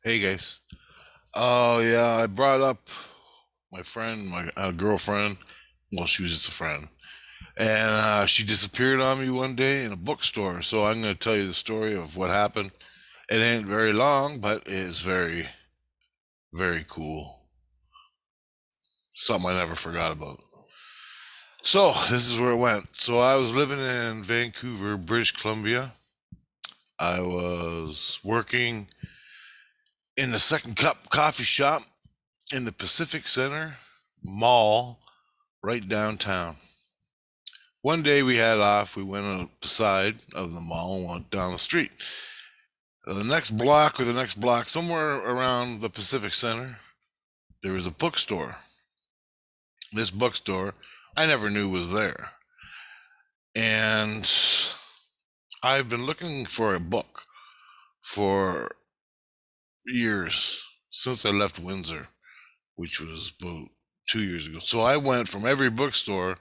Hey guys. Oh yeah, I brought up my friend, my girlfriend. Well, she was just a friend, and she disappeared on me one day in a bookstore. So I'm going to tell you the story of what happened. It ain't very long, but it is very, very cool. Something I never forgot about. So this is where it went. So I was living in Vancouver, British Columbia. I was working in the Second Cup coffee shop in the Pacific Center Mall right downtown. One day we had off. We went on the side of the mall and went down the street. The next block or the next block, somewhere around the Pacific Center, there was a bookstore. This bookstore I never knew was there. And I've been looking for a book for years since I left Windsor, which was about 2 years ago. So I went from every bookstore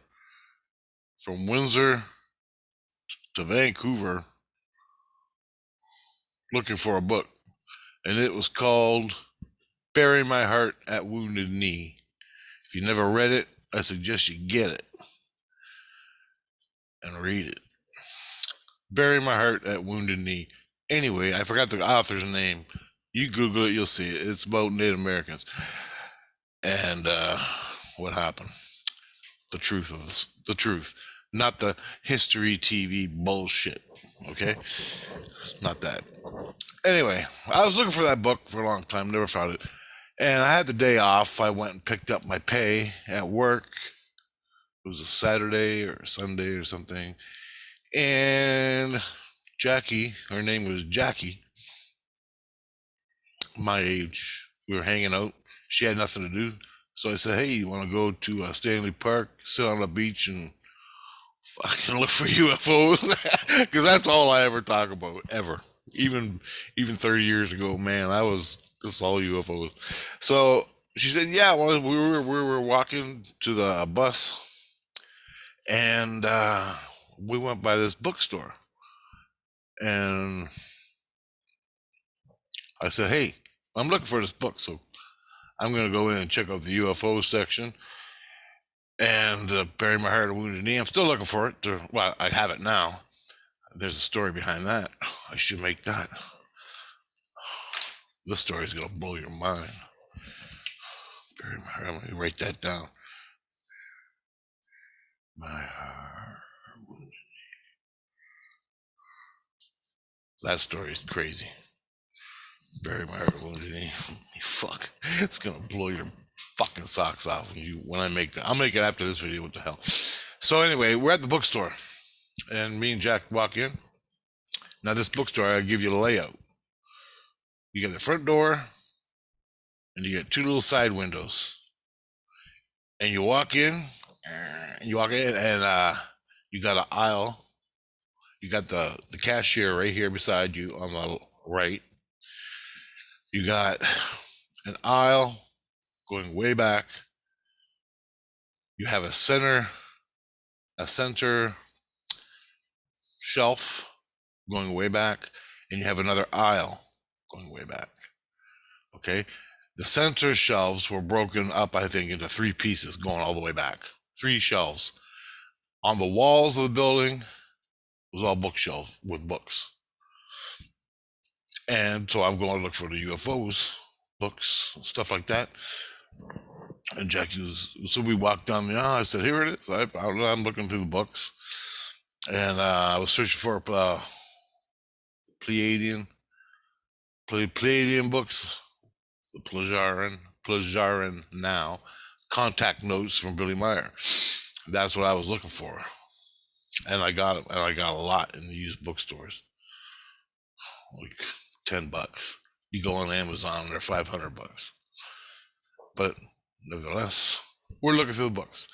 from Windsor to Vancouver looking for a book. And it was called Bury My Heart at Wounded Knee. If you never read it, I suggest you get it and read it. Bury My Heart at Wounded Knee. Anyway, I forgot the author's name. You Google it, you'll see it. It's about Native Americans and what happened. The truth of this, the truth, not the history TV bullshit. Okay, not that. Anyway, I was looking for that book for a long time, never found it. And I had the day off. I went and picked up my pay at work. It was a Saturday or Sunday or something. And Jackie, her name was Jackie, my age, we were hanging out. She had nothing to do. So I said, hey, you want to go to Stanley Park, sit on the beach, and fucking look for UFOs? Because that's all I ever talk about, ever. Even 30 years ago, man, I was this all UFOs. So she said, yeah, well, we were walking to the bus, and we went by this bookstore, and I said, "Hey, I'm looking for this book, so I'm going to go in and check out the UFO section and bury my heart at wounded knee. I'm still looking for it. Well, I have it now. There's a story behind that. I should make that. This story is going to blow your mind. Bury my heart. I'm going to write that down. My heart. That story is crazy. Bury my heart at wounded knee. Fuck. It's going to blow your fucking socks off when I make that. I'll make it after this video. What the hell? So anyway, we're at the bookstore, and me and Jack walk in. Now, this bookstore, I'll give you the layout. You got the front door, and you got two little side windows. And you walk in, and you got an aisle. You got the cashier right here beside you on the right. You got an aisle going way back. You have a center shelf going way back, and you have another aisle going way back. Okay. The center shelves were broken up, I think, into three pieces going all the way back. Three shelves. On the walls of the building was all bookshelf with books. And so I'm going to look for the UFOs, books, stuff like that. And Jackie was, so we walked down the aisle. I said, here it is. I found it. I'm looking through the books. And I was searching for Pleiadian, Pleiadian books, the Plejarin now, contact notes from Billy Meyer. That's what I was looking for. And I got it. And I got a lot in the used bookstores, like $10. You go on Amazon and they're $500. But nevertheless, we're looking through the books.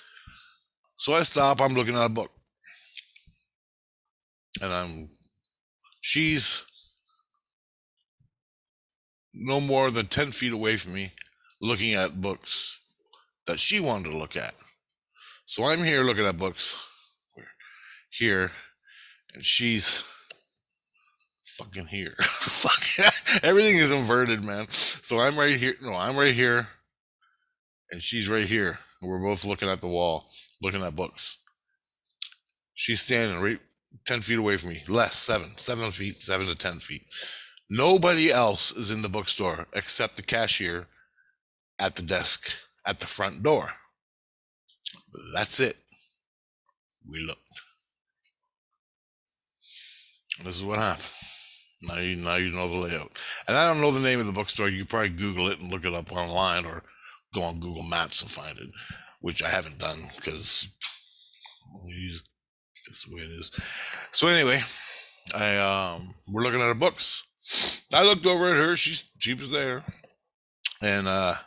So I stop. I'm looking at a book, and she's no more than 10 feet away from me, looking at books that she wanted to look at. So I'm here looking at books here, and she's fucking here. Fuck, everything is inverted, man. So I'm right here. No, I'm right here, and she's right here. We're both looking at the wall, looking at books. She's standing right 10 feet away from me. Less, 7 feet, 7 to 10 feet. Nobody else is in the bookstore except the cashier at the desk at the front door. That's it. We looked. This is what happened. Now you know the layout. And I don't know the name of the bookstore. You can probably Google it and look it up online, or go on Google Maps and find it, which I haven't done because that's the way it is. So anyway, we're looking at her books. I looked over at her. She was there, and I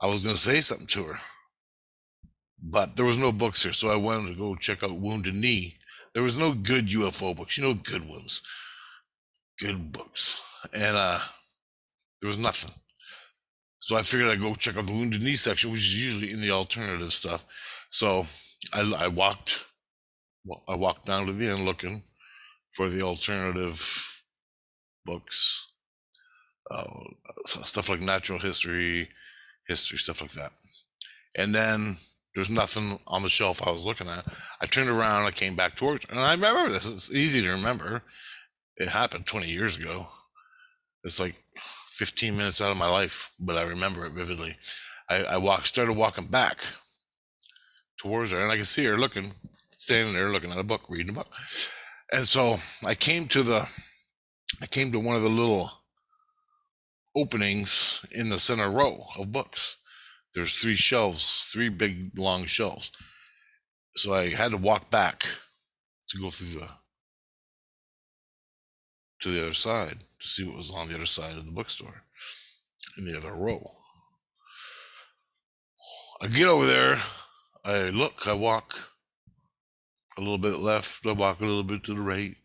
was gonna say something to her, but there was no books here, so I wanted to go check out Wounded Knee. There was no good UFO books, good ones, good books, and there was nothing. So I figured I'd go check out the Wounded Knee section, which is usually in the alternative stuff. So I walked down to the end looking for the alternative books, stuff like natural history, stuff like that. And then there's nothing on the shelf I was looking at. I turned around, I came back towards her, and I remember this. It's easy to remember. It happened 20 years ago. It's like 15 minutes out of my life, but I remember it vividly. I started walking back towards her, and I could see her standing there looking at a book, reading a book. And so I came to one of the little openings in the center row of books. There's 3 big long shelves. So I had to walk back to go through to the other side to see what was on the other side of the bookstore in the other row. I get over there, I look, I walk a little bit left, I walk a little bit to the right,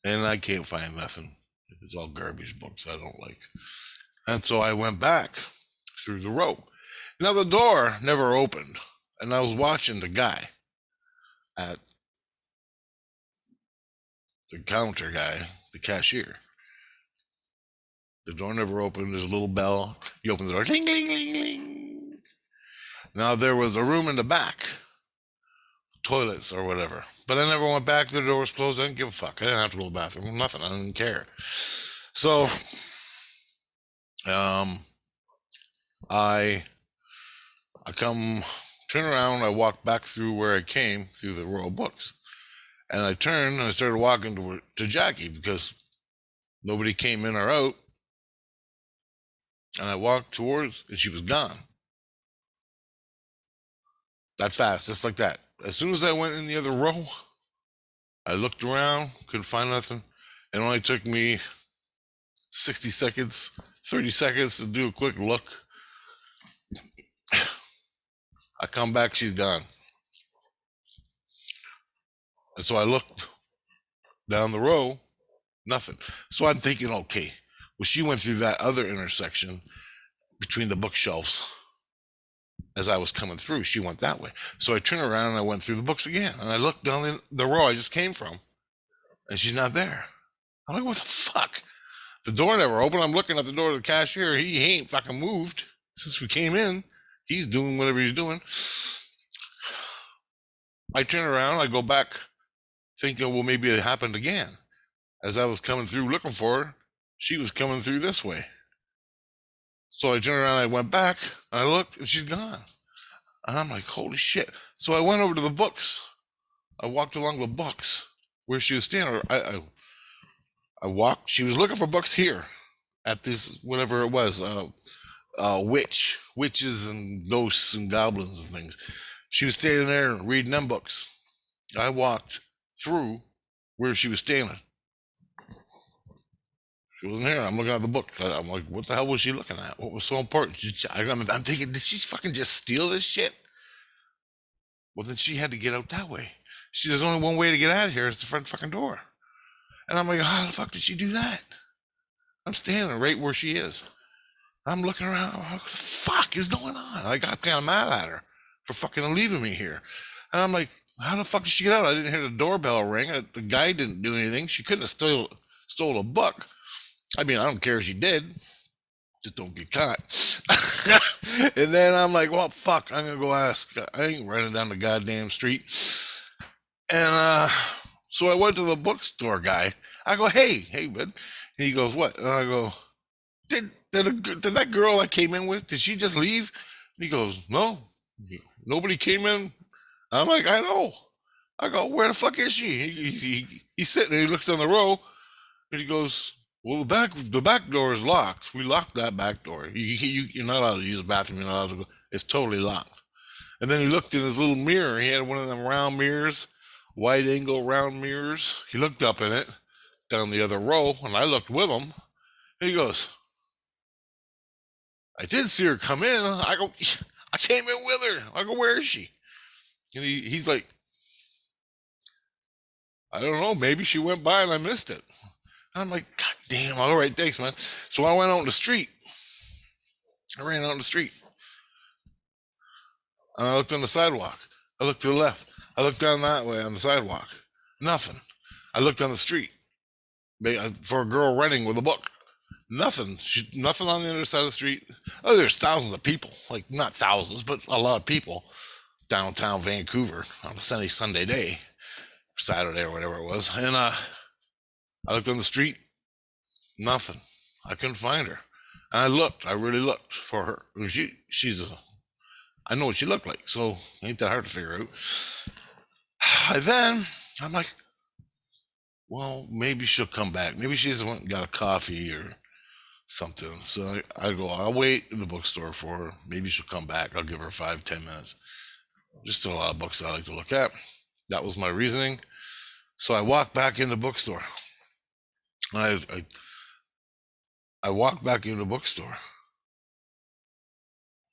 and I can't find nothing. It's all garbage books I don't like. And so I went back through the row. Now the door never opened, and I was watching the guy at the counter guy, the cashier. The door never opened. There's a little bell. He opens the door. Ding, ding, ding, ding. Now there was a room in the back, toilets or whatever. But I never went back. The door was closed. I didn't give a fuck. I didn't have to go to the bathroom. Nothing. I didn't care. So, I turn around. I walk back through where I came through the row of books, and I turned and I started walking to Jackie because nobody came in or out. And I walked towards, and she was gone. That fast, just like that. As soon as I went in the other row, I looked around, couldn't find nothing. It only took me 60 seconds, 30 seconds to do a quick look. I come back, she's gone. And so I looked down the row, nothing. So I'm thinking, okay, well, she went through that other intersection between the bookshelves. As I was coming through, she went that way. So I turned around and I went through the books again. And I looked down the row I just came from, and she's not there. I'm like, what the fuck? The door never opened. I'm looking at the door of the cashier. He ain't fucking moved since we came in. He's doing whatever he's doing. I turn around, I go back thinking, well, maybe it happened again. As I was coming through looking for her, she was coming through this way. So I turned around, I went back, and I looked, and she's gone. And I'm like, holy shit. So I went over to the books. I walked along the books where she was standing. I walked. She was looking for books here at this, whatever it was, witches and ghosts and goblins and things. She was standing there reading them books. I walked through where she was standing. She wasn't here. I'm looking at the book. I'm like, what the hell was she looking at? What was so important? I'm thinking, did she fucking just steal this shit? Well, then she had to get out that way. There's only one way to get out of here. It's the front fucking door. And I'm like, how the fuck did she do that? I'm standing right where she is. I'm looking around. I'm like, what the fuck is going on? I got kind of mad at her for fucking leaving me here. And I'm like, how the fuck did she get out? I didn't hear the doorbell ring. The guy didn't do anything. She couldn't have stole a book. I mean, I don't care if she did. Just don't get caught. And then I'm like, well, fuck, I'm gonna go ask. I ain't running down the goddamn street. And so I went to the bookstore guy. I go, hey, bud. And he goes, what? And I go, did that girl I came in with, did she just leave? And he goes, no, nobody came in. I'm like, I know. I go, where the fuck is she? He's sitting there, he looks down the row, and he goes, well, the back door is locked. We locked that back door. You're not allowed to use the bathroom. You're not allowed to go. It's totally locked. And then he looked in his little mirror. He had one of them round mirrors, wide angle round mirrors. He looked up in it down the other row, and I looked with him. And he goes, I did see her come in. I go, I came in with her. I go, where is she? And he's like, I don't know. Maybe she went by and I missed it. I'm like, God damn. All right, thanks, man. So I went out in the street. I ran out in the street. And I looked on the sidewalk. I looked to the left. I looked down that way on the sidewalk. Nothing. I looked on the street for a girl running with a book. Nothing. Nothing on the other side of the street. Oh, there's thousands of people. Like, not thousands, but a lot of people downtown Vancouver on a sunny Sunday day, Saturday or whatever it was. And I looked on the street. Nothing. I couldn't find her. And I looked. I really looked for her. I know what she looked like, so ain't that hard to figure out. And then I'm like, well, maybe she'll come back. Maybe she just went and got a coffee or something. So I go, I'll wait in the bookstore for her. Maybe she'll come back. I'll give her 5-10 minutes. There's still a lot of books I like to look at. That was my reasoning. So I walked back in the bookstore. I walked back in the bookstore.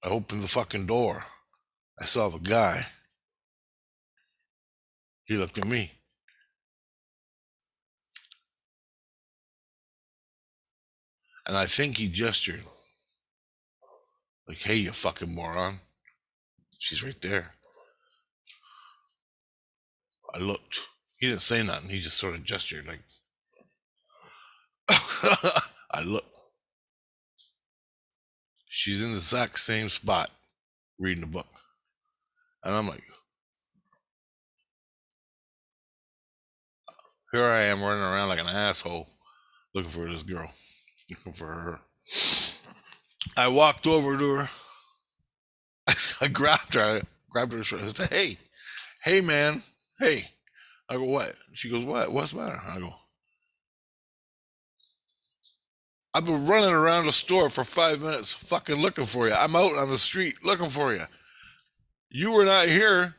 I opened the fucking door. I saw the guy. He looked at me. And I think he gestured. Like, hey, you fucking moron. She's right there. I looked. He didn't say nothing. He just sort of gestured like. I looked. She's in the exact same spot reading the book. And I'm like, here I am running around like an asshole looking for this girl, looking for her. I walked over to her. I grabbed her. I grabbed her shirt. I said, hey, man. Hey. I go, what? She goes, what? What's the matter? I go, I've been running around the store for 5 minutes fucking looking for you. I'm out on the street looking for you. You were not here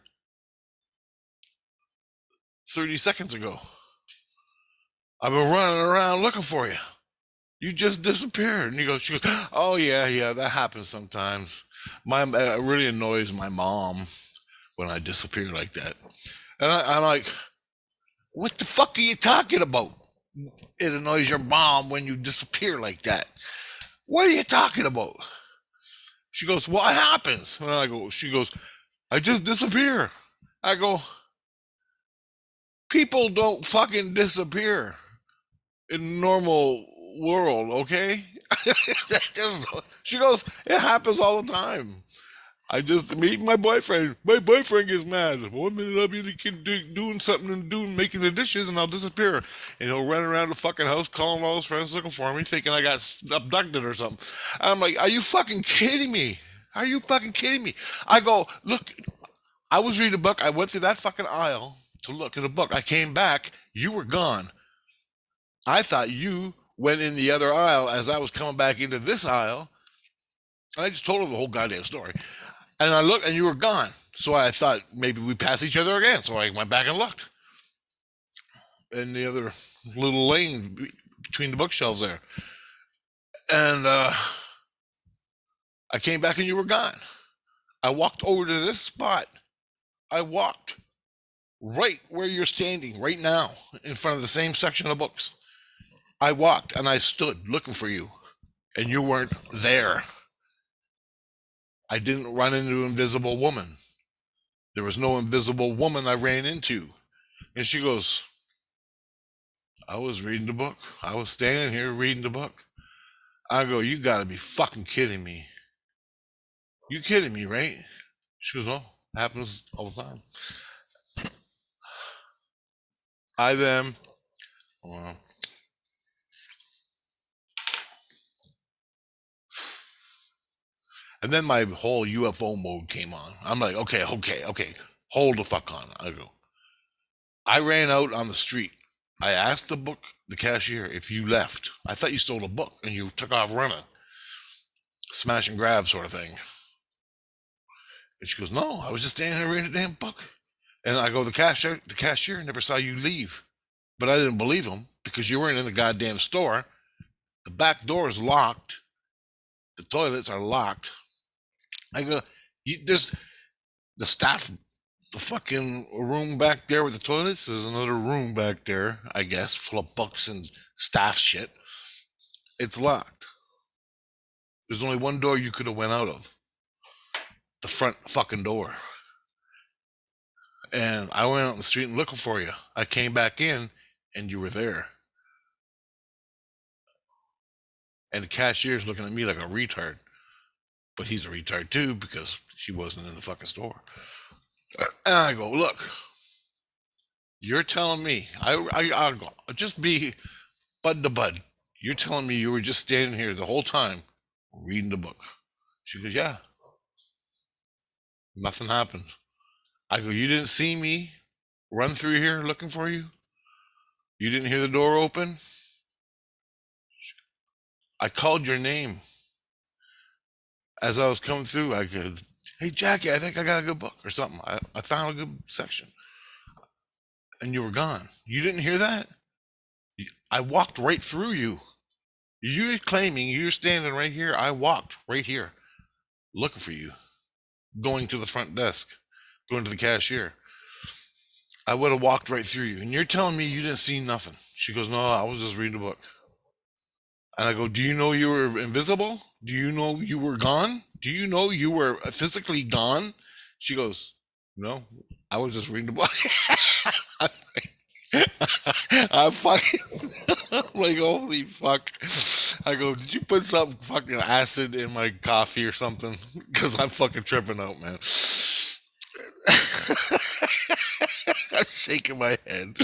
30 seconds ago. I've been running around looking for you. You just disappeared. And she goes, oh, yeah, that happens sometimes. It really annoys my mom when I disappear like that. And I'm like, what the fuck are you talking about? It annoys your mom when you disappear like that. What are you talking about? She goes, what happens? And she goes, I just disappear. I go, people don't fucking disappear in normal world, okay? She goes, it happens all the time. I just meet my boyfriend. My boyfriend gets mad. 1 minute I'll be the kid doing something and making the dishes, and I'll disappear. And he'll run around the fucking house, calling all his friends looking for me, thinking I got abducted or something. I'm like, are you fucking kidding me? Are you fucking kidding me? I go, look, I was reading a book. I went through that fucking aisle to look at a book. I came back. You were gone. I thought you went in the other aisle as I was coming back into this aisle. I just told her the whole goddamn story. And I looked, and you were gone. So I thought maybe we passed each other again. So I went back and looked in the other little lane between the bookshelves there. And I came back, and you were gone. I walked over to this spot. I walked right where you're standing right now in front of the same section of books. I walked, and I stood looking for you, and you weren't there. I didn't run into an invisible woman. There was no invisible woman I ran into. And she goes, I was reading the book. I was standing here reading the book. I go, you gotta be fucking kidding me. You kidding me, right? She goes, no, happens all the time. I then, well, and then my whole UFO mode came on. I'm like, okay, hold the fuck on. I go, I ran out on the street. I asked the cashier, if you left. I thought you stole a book and you took off running. Smash and grab sort of thing. And she goes, no, I was just standing there reading the damn book. And I go, the cashier never saw you leave. But I didn't believe him because you weren't in the goddamn store. The back door is locked. The toilets are locked. I go, there's the staff, the fucking room back there with the toilets. There's another room back there, I guess, full of books and staff shit. It's locked. There's only one door you could have went out of. The front fucking door. And I went out on the street and looking for you. I came back in and you were there. And the cashier's looking at me like a retard. But he's a retard too because she wasn't in the fucking store. And I go, look, you're telling me, I'll go, just be bud to bud. You're telling me you were just standing here the whole time reading the book. She goes, yeah. Nothing happened. I go, you didn't see me run through here looking for you? You didn't hear the door open? I called your name. As I was coming through, I could, hey, Jackie, I think I got a good book or something. I found a good section. And you were gone. You didn't hear that? I walked right through you. You're claiming you're standing right here. I walked right here looking for you, going to the front desk, going to the cashier. I would have walked right through you. And you're telling me you didn't see nothing. She goes, no, I was just reading a book. And I go, do you know you were invisible? Do you know you were gone? Do you know you were physically gone? She goes, no, I was just reading the book. I fucking, I'm like, holy fuck. I go, did you put some fucking acid in my coffee or something? Because I'm fucking tripping out, man. I'm shaking my head.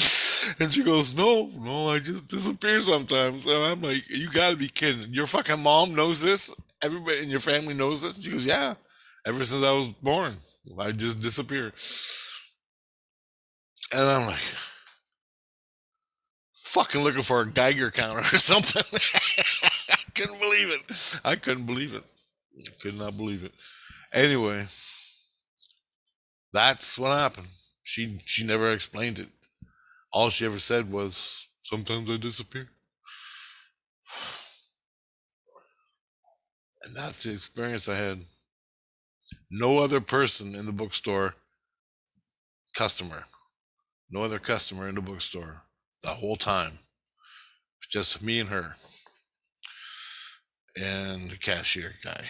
And she goes, no, I just disappear sometimes. And I'm like, you gotta be kidding. Your fucking mom knows this? Everybody in your family knows this? And she goes, yeah. Ever since I was born, I just disappear. And I'm like, fucking looking for a Geiger counter or something. I couldn't believe it. I couldn't believe it. I could not believe it. Anyway, that's what happened. She never explained it. All she ever said was, sometimes I disappear. And that's the experience I had. No other person in the bookstore, customer, no other customer in the bookstore the whole time. It's just me and her and the cashier guy.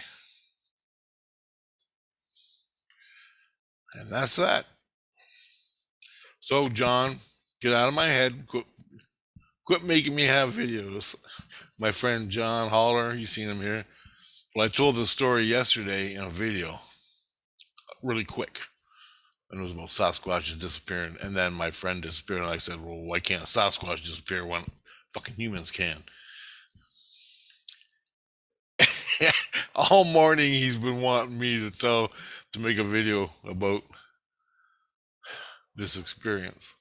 And that's that. So, John, get out of my head. Quit making me have videos. My friend John Holler, you seen him here. Well, I told this story yesterday in a video, really quick. And it was about Sasquatch disappearing. And then my friend disappeared. And I said, well, why can't a Sasquatch disappear when fucking humans can? All morning he's been wanting me to make a video about this experience.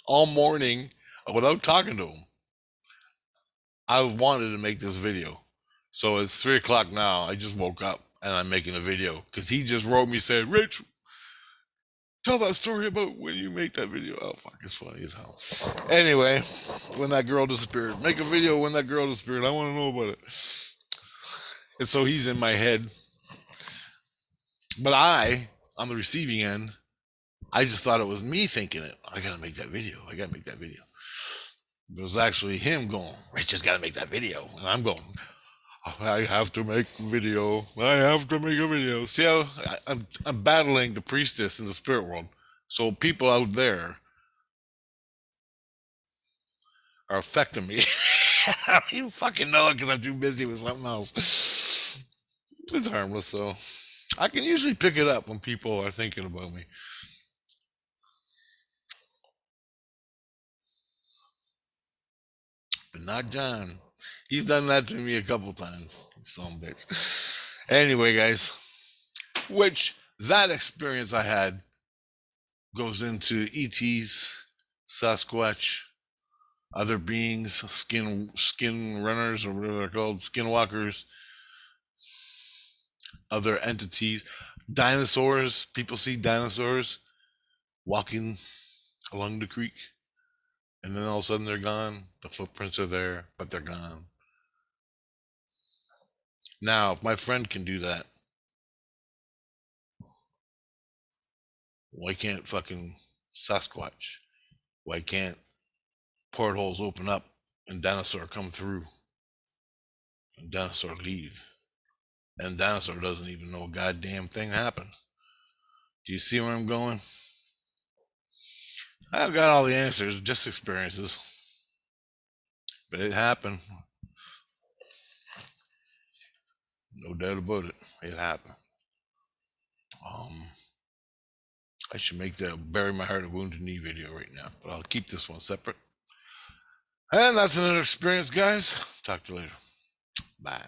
All morning without talking to him. I wanted to make this video. So it's 3:00 now. I just woke up and I'm making a video because he just wrote me, said, Rich, tell that story about when you make that video. Oh, fuck, it's funny as hell. Anyway, when that girl disappeared, make a video when that girl disappeared. I want to know about it. And so he's in my head. But on the receiving end, I just thought it was me thinking it. I got to make that video. It was actually him going, Rich just got to make that video. And I'm going, I have to make a video. See how I'm battling the priestess in the spirit world. So people out there are affecting me. I don't even fucking know it because I'm too busy with something else. It's harmless, so I can usually pick it up when people are thinking about me. But not John. He's done that to me a couple times. Son of a bitch. Anyway, guys, which that experience I had goes into ETs, Sasquatch, other beings, skin runners or whatever they're called, skinwalkers, other entities, dinosaurs. People see dinosaurs walking along the creek, and then all of a sudden they're gone. The footprints are there, but they're gone. Now, if my friend can do that, why can't fucking Sasquatch? Why can't portholes open up and dinosaur come through and dinosaur leave? And dinosaur doesn't even know a goddamn thing happened. Do you see where I'm going? I've got all the answers, just experiences. But it happened. No doubt about it. It happened. I should make the Bury My Heart a Wounded Knee video right now, but I'll keep this one separate. And that's another experience, guys. Talk to you later. Bye.